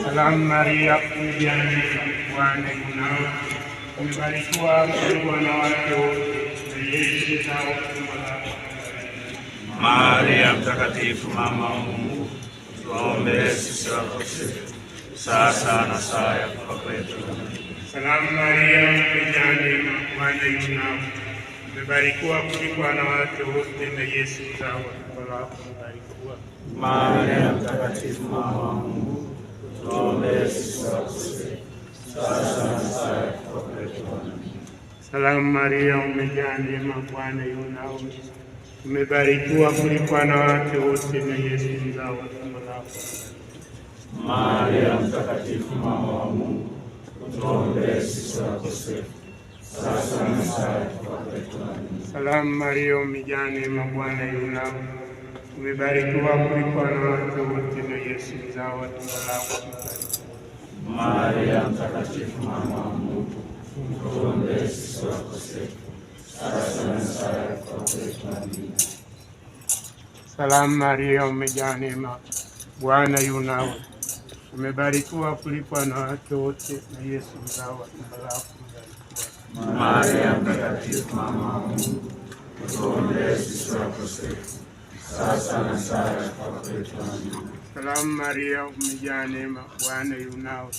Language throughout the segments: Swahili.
Salamu Maria, umejaa neema, Bwana yu nawe, umebarikiwa kuliko wanawake wote, na Yesu mzao wa tumbo lako. Maria Mtakatifu, mama wa Mungu, tuombee sisi wakosefu, sasa na saa ya kufa kwetu. Salamu Maria, umejaa neema, Bwana yu nawe, umebarikiwa kuliko wanawake wote, na Yesu mzao wa tumbo lako umebarikiwa. Maria Mtakatifu, mama wa Mungu, tuombee sisi wakosefu, sasa na saa ya kufa kwetu. Salamu Maria, umejaa neema, Bwana yu nawe, umebarikiwa kuliko wanawake wote, na Yesu mzao wa tumbo lako. Maria Mtakatifu, mama wa Mungu, tuombee sisi wakosefu, sasa na saa ya kufa kwetu. Salamu Maria, umejaa neema, Bwana yu nawe, umebarikiwa kuliko wanawake wote, na Yesu mzao wa tumbo lako. Maria Mtakatifu, mama wa Mungu, tuombee sisi wakosefu, sasa na saa ya kufa kwetu. Salamu Maria, umejaa neema, Bwana yu nawe, umebarikiwa kuliko wanawake wote, na Yesu mzao wa tumbo lako umebarikiwa. Maria Mtakatifu, mama wa Mungu, tuombee sisi wakosefu, sasa na saa ya kufa kwetu. Salamu Maria, umejaa neema, Bwana yu nawe,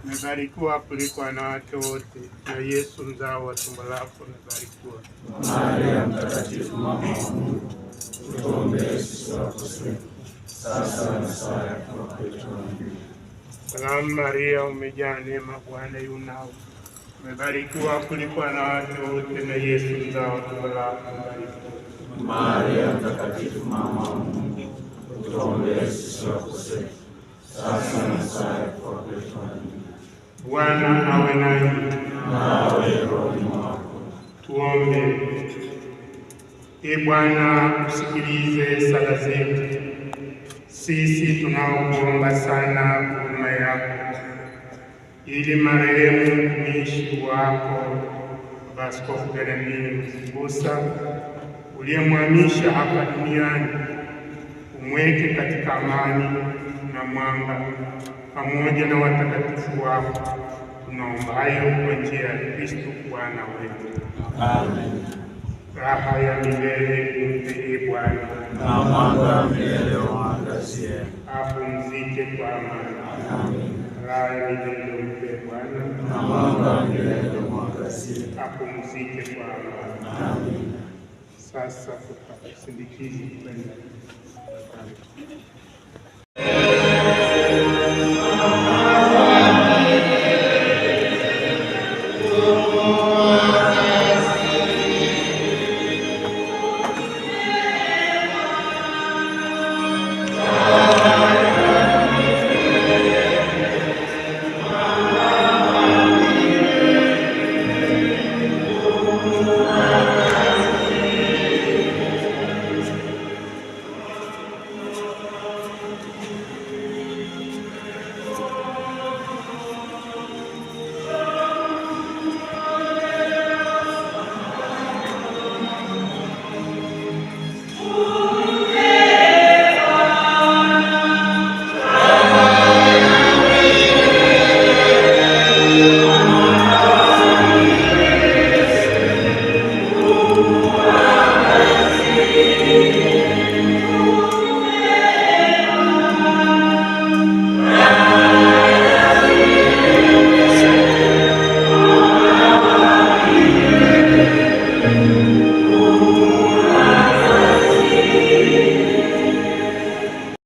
umebarikiwa kuliko wanawake wote, na Yesu mzao wa tumbo lako umebarikiwa. Maria Mtakatifu, mama wa Mungu, tuombee sisi wakosefu, sasa na saa ya kufa kwetu. Salamu Maria, umejaa neema, Bwana yu nawe, umebarikiwa kuliko wanawake wote, na Yesu mzao wa tumbo lako umebarikiwa. Maria Mtakatifu, mama wa Mungu, tuombee sisi wakosefu, sasa na saa ya kufa kwetu. Bwana awe nanyi. Nawe rohoni mwako. Tuombe. Ee Bwana, usikilize sala zetu sisi tunaokuomba sana huruma yako, ili marehemu mtumishi wako Askofu Belarmini Mzimbusa uliyemhamisha hapa duniani umweke katika amani na mwanga pamoja na watakatifu wako. Tunaomba hayo kwa njia ya Kristo Bwana wetu. Amen. Raha ya milele umpe Bwana, na mwanga wa milele uangazie. Apumzike kwa amani. Amen. Raha ya milele umpe Bwana, na mwanga wa milele uangazie. Apumzike kwa amani. Amen. Sasa tutasindikiza kwenda Oh